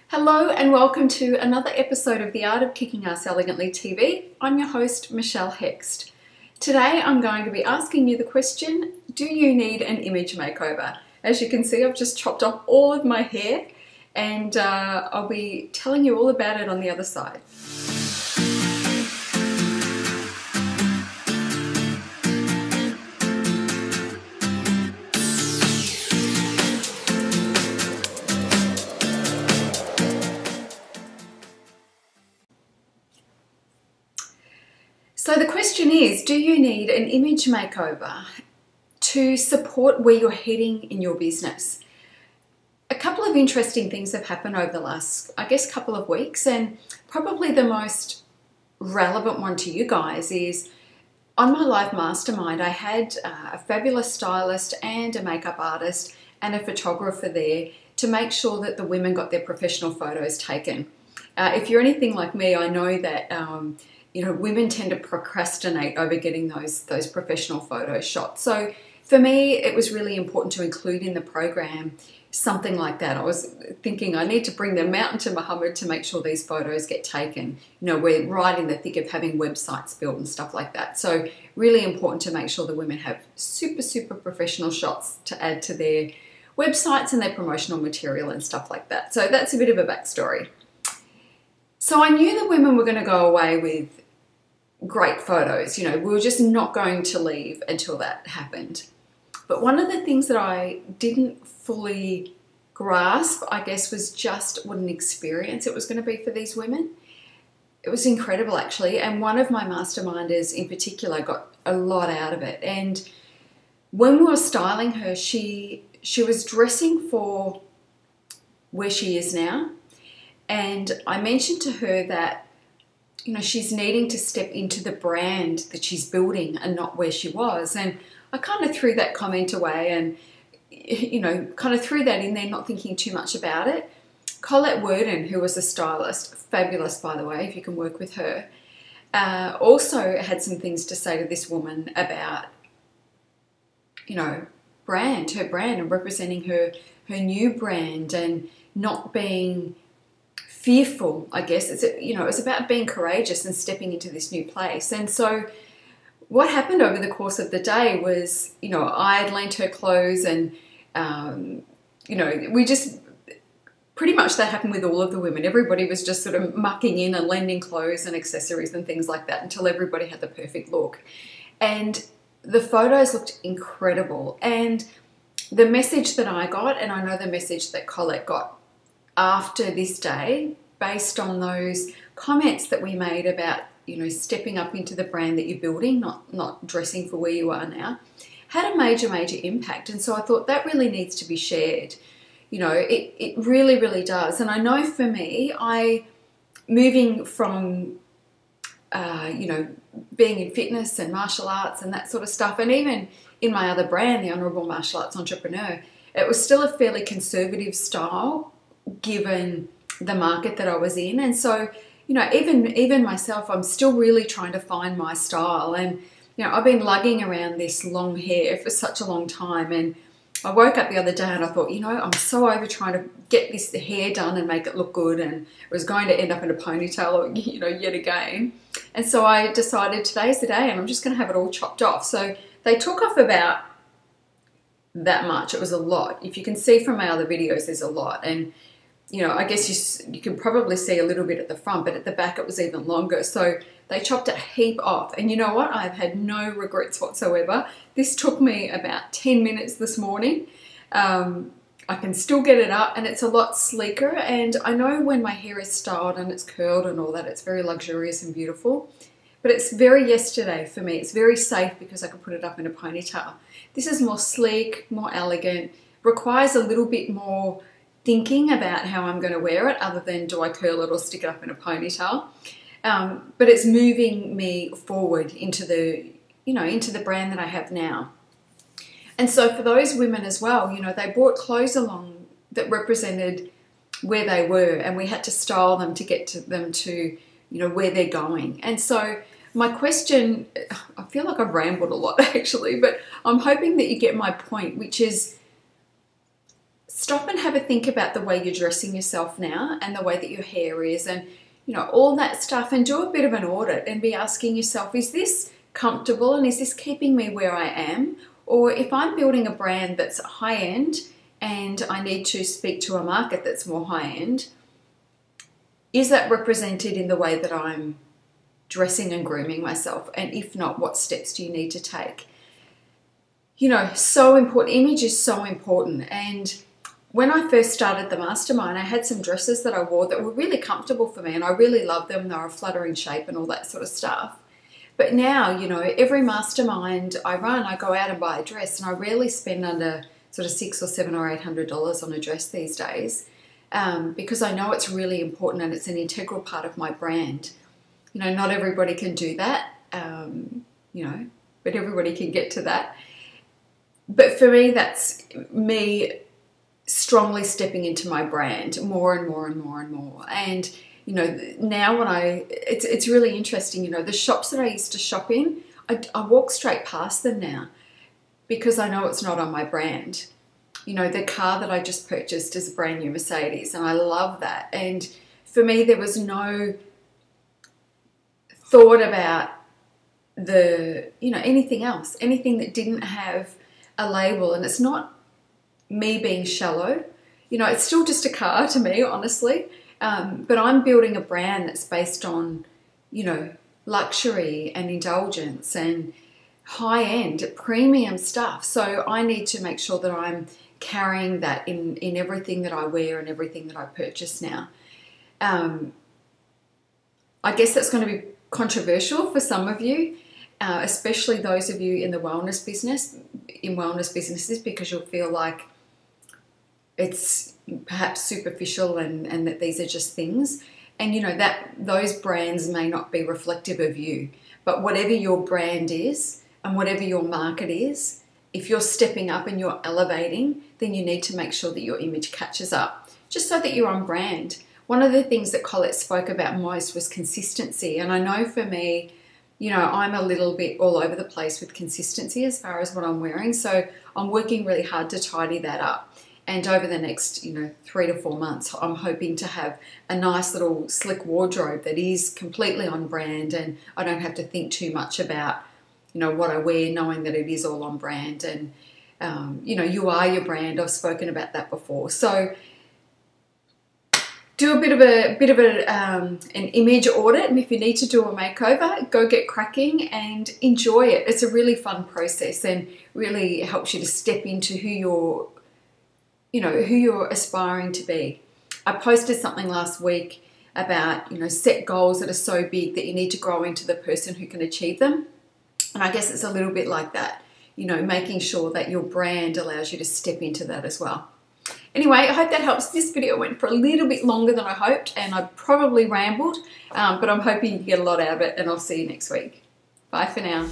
Hello and welcome to another episode of The Art of Kicking Ass Elegantly TV. I'm your host, Michelle Hext. Today I'm going to be asking you the question, do you need an image makeover? As you can see, I've just chopped off all of my hair and I'll be telling you all about it on the other side. So the question is, do you need an image makeover to support where you're heading in your business? A couple of interesting things have happened over the last, couple of weeks, and probably the most relevant one to you guys is on my live mastermind, I had a fabulous stylist and a makeup artist and a photographer there to make sure that the women got their professional photos taken. If you're anything like me, I know that women tend to procrastinate over getting those professional photo shots. So for me, it was really important to include in the program something like that. I was thinking I need to bring the mountain to Muhammad to make sure these photos get taken. We're right in the thick of having websites built and stuff like that. So really important to make sure the women have super professional shots to add to their websites and their promotional material and stuff like that. So that's a bit of a backstory. So I knew the women were going to go away with great photos. We were just not going to leave until that happened. But one of the things that I didn't fully grasp, was just what an experience it was going to be for these women. It was incredible, actually. And one of my masterminders in particular got a lot out of it. And when we were styling her, she was dressing for where she is now. And I mentioned to her that she's needing to step into the brand that she's building and not where she was. And I kind of threw that comment away and, kind of threw that in there, not thinking too much about it. Colette Worden, who was a stylist, fabulous by the way, if you can work with her, also had some things to say to this woman about, her brand and representing her new brand and not being fearful, It's about being courageous and stepping into this new place. And so what happened over the course of the day was, I had lent her clothes and, we just, pretty much that happened with all of the women. Everybody was just sort of mucking in and lending clothes and accessories and things like that until everybody had the perfect look. And the photos looked incredible. And the message that I got, and I know the message that Colette got after this day, based on those comments that we made about, stepping up into the brand that you're building, not dressing for where you are now, had a major impact. And so I thought that really needs to be shared. It really does. And I know for me, moving from, being in fitness and martial arts and that sort of stuff, and even in my other brand, the Honourable Martial Arts Entrepreneur, it was still a fairly conservative style given the market that I was in. And so, even myself, I'm still really trying to find my style. And, I've been lugging around this long hair for such a long time. And I woke up the other day and I thought, I'm so over trying to get this hair done and make it look good. And it was going to end up in a ponytail, yet again. And so I decided today's the day and I'm just going to have it all chopped off. So they took off about that much. It was a lot. If you can see from my other videos, there's a lot. And you can probably see a little bit at the front, but at the back it was even longer. So they chopped a heap off. And you know what? I've had no regrets whatsoever. This took me about 10 minutes this morning. I can still get it up and it's a lot sleeker. And I know when my hair is styled and it's curled and all that, it's very luxurious and beautiful. But it's very yesterday for me. It's very safe because I can put it up in a ponytail. This is more sleek, more elegant, requires a little bit more thinking about how I'm going to wear it other than do I curl it or stick it up in a ponytail. But it's moving me forward into the, into the brand that I have now. And so for those women as well, they brought clothes along that represented where they were and we had to style them to get to them to, where they're going. And so my question, I feel like I've rambled a lot actually, but I'm hoping that you get my point, which is stop and have a think about the way you're dressing yourself now and the way that your hair is and, you know, all that stuff, and do a bit of an audit and be asking yourself, is this comfortable and is this keeping me where I am? Or if I'm building a brand that's high end and I need to speak to a market that's more high end, is that represented in the way that I'm dressing and grooming myself? And if not, what steps do you need to take? You know, so important. Image is so important. And when I first started the mastermind, I had some dresses that I wore that were really comfortable for me and I really loved them. They were a fluttering shape and all that sort of stuff. But now, you know, every mastermind I run, I go out and buy a dress, and I rarely spend under sort of $600 or $700 or $800 on a dress these days, because I know it's really important and it's an integral part of my brand. You know, not everybody can do that, you know, but everybody can get to that. But for me, that's me strongly stepping into my brand more and more and more and more. And you know, now when it's really interesting, you know, the shops that I used to shop in, I walk straight past them now because I know it's not on my brand. You know, the car that I just purchased is a brand new Mercedes and I love that. And for me, there was no thought about you know, anything else, anything that didn't have a label. And it's not me being shallow. You know, it's still just a car to me, honestly. But I'm building a brand that's based on, you know, luxury and indulgence and high-end premium stuff. So I need to make sure that I'm carrying that in everything that I wear and everything that I purchase now. I guess that's going to be controversial for some of you, especially those of you in the wellness business, in wellness businesses, because you'll feel like it's perhaps superficial and that these are just things. And you know, that those brands may not be reflective of you, but whatever your brand is and whatever your market is, if you're stepping up and you're elevating, then you need to make sure that your image catches up, just so that you're on brand. One of the things that Colette spoke about most was consistency. And I know for me, you know, I'm a little bit all over the place with consistency as far as what I'm wearing. So I'm working really hard to tidy that up. And over the next, you know, 3 to 4 months, I'm hoping to have a nice little slick wardrobe that is completely on brand, and I don't have to think too much about, you know, what I wear, knowing that it is all on brand. And, you know, you are your brand. I've spoken about that before. So do a bit of an image audit, and if you need to do a makeover, go get cracking and enjoy it. It's a really fun process and really helps you to step into who you're aspiring to be. I posted something last week about, you know, set goals that are so big that you need to grow into the person who can achieve them. And I guess it's a little bit like that, you know, making sure that your brand allows you to step into that as well. Anyway, I hope that helps. This video went for a little bit longer than I hoped, and I probably rambled, but I'm hoping you get a lot out of it, and I'll see you next week. Bye for now.